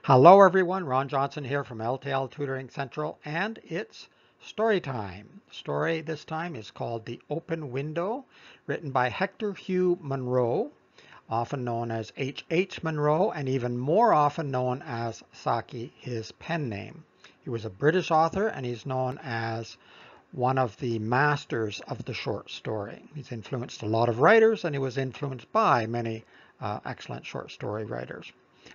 Hello everyone, Ron Johnson here from L.T.L Tutoring Central, and it's story time. Story this time is called The Open Window, written by Hector Hugh Munro, often known as H. H. Munro, and even more often known as Saki, his pen name. He was a British author, and he's known as one of the masters of the short story. He's influenced a lot of writers, and he was influenced by many excellent short story writers.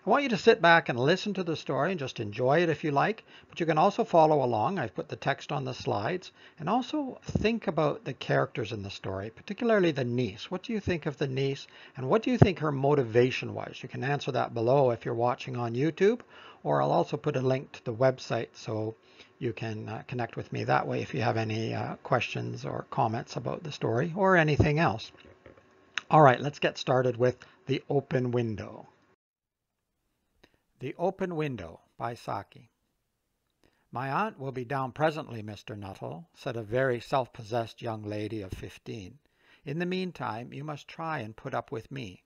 I want you to sit back and listen to the story and just enjoy it if you like, but you can also follow along. I've put the text on the slides, and also think about the characters in the story, particularly the niece. What do you think of the niece, and what do you think her motivation was? You can answer that below if you're watching on YouTube, or I'll also put a link to the website so you can connect with me that way if you have any questions or comments about the story or anything else. All right, let's get started with The Open Window. The Open Window by Saki. My aunt will be down presently, Mr. Nuttall, said a very self-possessed young lady of 15. In the meantime, you must try and put up with me.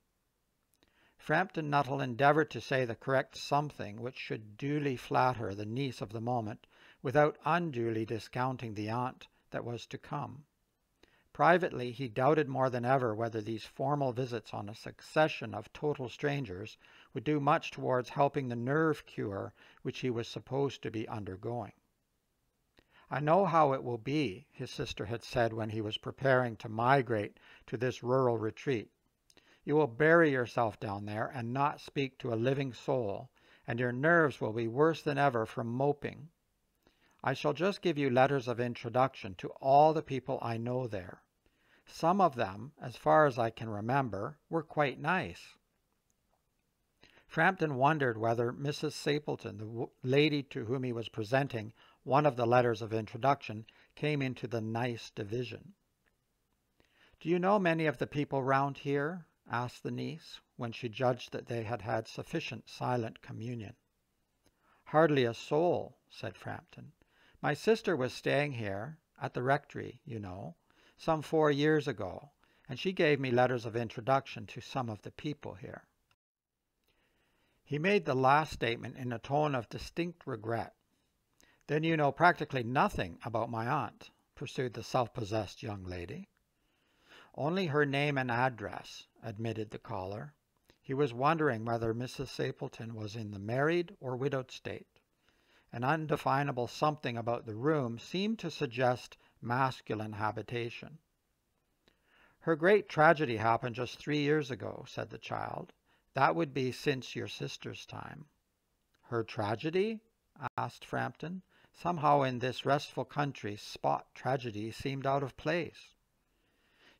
Frampton Nuttall endeavored to say the correct something which should duly flatter the niece of the moment, without unduly discounting the aunt that was to come. Privately, he doubted more than ever whether these formal visits on a succession of total strangers would do much towards helping the nerve cure which he was supposed to be undergoing. I know how it will be, his sister had said when he was preparing to migrate to this rural retreat. You will bury yourself down there and not speak to a living soul, and your nerves will be worse than ever from moping. I shall just give you letters of introduction to all the people I know there. Some of them, as far as I can remember, were quite nice. Frampton wondered whether Mrs. Sapleton, the lady to whom he was presenting one of the letters of introduction, came into the nice division. Do you know many of the people round here? Asked the niece, when she judged that they had had sufficient silent communion. Hardly a soul, said Frampton. My sister was staying here, at the rectory, you know, some 4 years ago, and she gave me letters of introduction to some of the people here. He made the last statement in a tone of distinct regret. Then you know practically nothing about my aunt, pursued the self-possessed young lady. Only her name and address, admitted the caller. He was wondering whether Mrs. Stapleton was in the married or widowed state. An undefinable something about the room seemed to suggest masculine habitation. Her great tragedy happened just 3 years ago, said the child. That would be since your sister's time. Her tragedy? Asked Frampton. Somehow in this restful country, spot tragedy seemed out of place.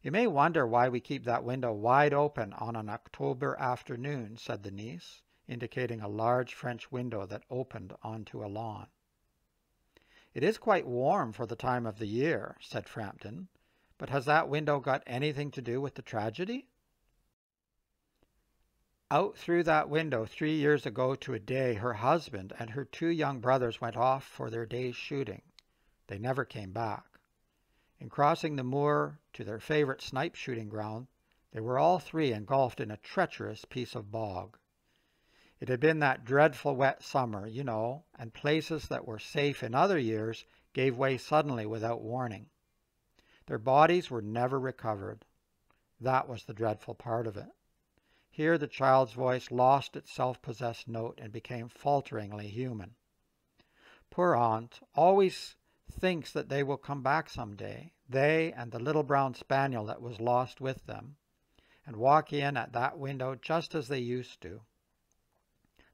You may wonder why we keep that window wide open on an October afternoon, said the niece, indicating a large French window that opened onto a lawn. It is quite warm for the time of the year, said Frampton, but has that window got anything to do with the tragedy? Out through that window 3 years ago to a day, her husband and her 2 young brothers went off for their day's shooting. They never came back. In crossing the moor to their favorite snipe shooting ground, they were all 3 engulfed in a treacherous piece of bog. It had been that dreadful wet summer, you know, and places that were safe in other years gave way suddenly without warning. Their bodies were never recovered. That was the dreadful part of it. Here the child's voice lost its self-possessed note and became falteringly human. Poor aunt always thinks that they will come back some day, they and the little brown spaniel that was lost with them, and walk in at that window just as they used to.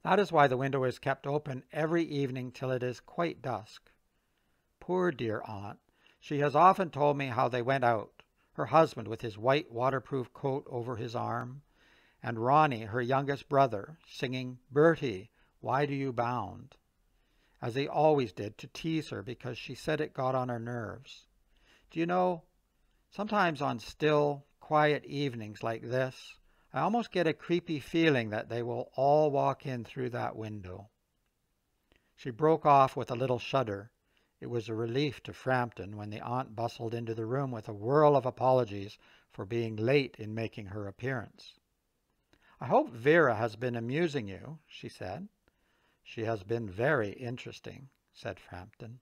That is why the window is kept open every evening till it is quite dusk. Poor dear aunt, she has often told me how they went out, her husband with his white waterproof coat over his arm, and Ronnie, her youngest brother, singing, "Bertie, why do you bound?" as he always did to tease her because she said it got on her nerves. Do you know, sometimes on still, quiet evenings like this, I almost get a creepy feeling that they will all walk in through that window. She broke off with a little shudder. It was a relief to Frampton when the aunt bustled into the room with a whirl of apologies for being late in making her appearance. I hope Vera has been amusing you, she said. "She has been very interesting," said Frampton.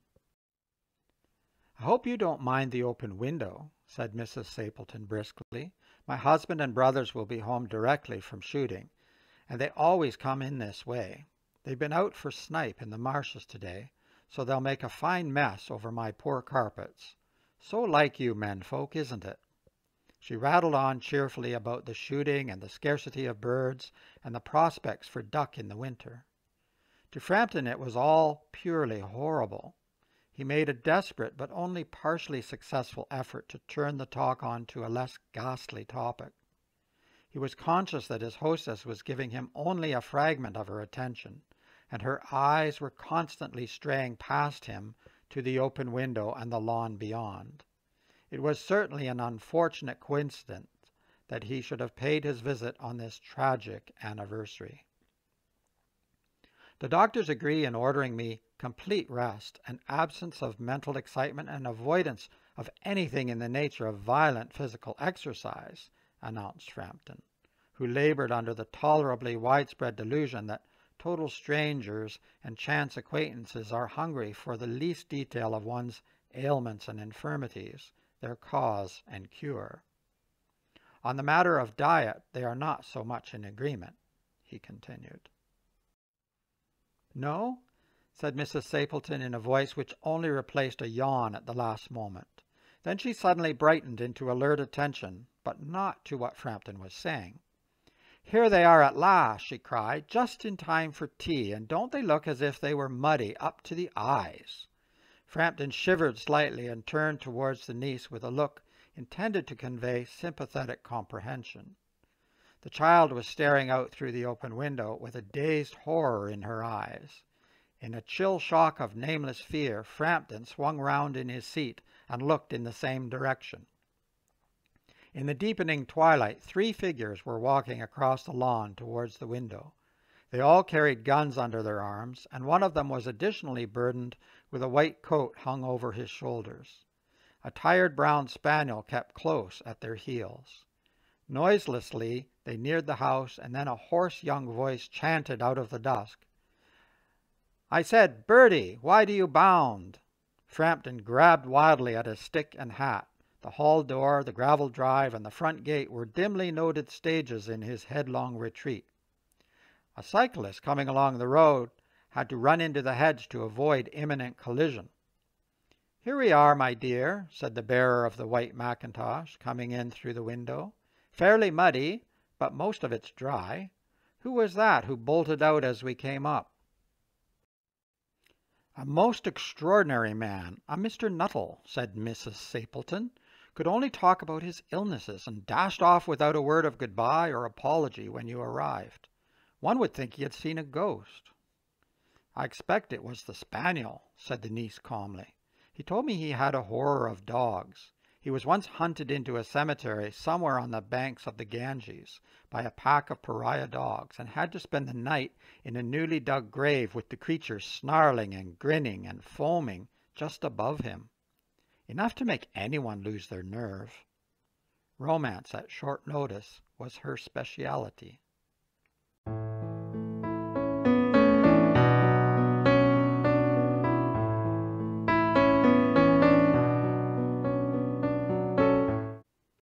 "I hope you don't mind the open window," said Mrs. Stapleton briskly. "My husband and brothers will be home directly from shooting, and they always come in this way. They've been out for snipe in the marshes today, so they'll make a fine mess over my poor carpets. So like you menfolk, isn't it?" She rattled on cheerfully about the shooting and the scarcity of birds and the prospects for duck in the winter. To Frampton it was all purely horrible. He made a desperate but only partially successful effort to turn the talk on to a less ghastly topic. He was conscious that his hostess was giving him only a fragment of her attention, and her eyes were constantly straying past him to the open window and the lawn beyond. It was certainly an unfortunate coincidence that he should have paid his visit on this tragic anniversary. "The doctors agree in ordering me complete rest, an absence of mental excitement, and avoidance of anything in the nature of violent physical exercise," announced Frampton, who labored under the tolerably widespread delusion that total strangers and chance acquaintances are hungry for the least detail of one's ailments and infirmities, their cause and cure. "On the matter of diet they are not so much in agreement," he continued. "No?" said Mrs. Sapleton in a voice which only replaced a yawn at the last moment. Then she suddenly brightened into alert attention, but not to what Frampton was saying. "Here they are at last," she cried, "just in time for tea, and don't they look as if they were muddy up to the eyes?" Frampton shivered slightly and turned towards the niece with a look intended to convey sympathetic comprehension. The child was staring out through the open window with a dazed horror in her eyes. In a chill shock of nameless fear, Frampton swung round in his seat and looked in the same direction. In the deepening twilight, 3 figures were walking across the lawn towards the window. They all carried guns under their arms, and one of them was additionally burdened with a white coat hung over his shoulders. A tired brown spaniel kept close at their heels. Noiselessly they neared the house, and then a hoarse young voice chanted out of the dusk, "I said, Bertie, why do you bound?" Frampton grabbed wildly at his stick and hat. The hall door, the gravel drive, and the front gate were dimly noted stages in his headlong retreat. A cyclist coming along the road had to run into the hedge to avoid imminent collision. "Here we are, my dear," said the bearer of the white mackintosh, coming in through the window. "Fairly muddy, but most of it's dry. Who was that who bolted out as we came up?" "A most extraordinary man, a Mr. Nuttall," said Mrs. Stapleton. "Could only talk about his illnesses, and dashed off without a word of goodbye or apology when you arrived. One would think he had seen a ghost." "I expect it was the spaniel," said the niece calmly. "He told me he had a horror of dogs. He was once hunted into a cemetery somewhere on the banks of the Ganges by a pack of pariah dogs, and had to spend the night in a newly dug grave with the creatures snarling and grinning and foaming just above him. Enough to make anyone lose their nerve. Romance at short notice was her speciality."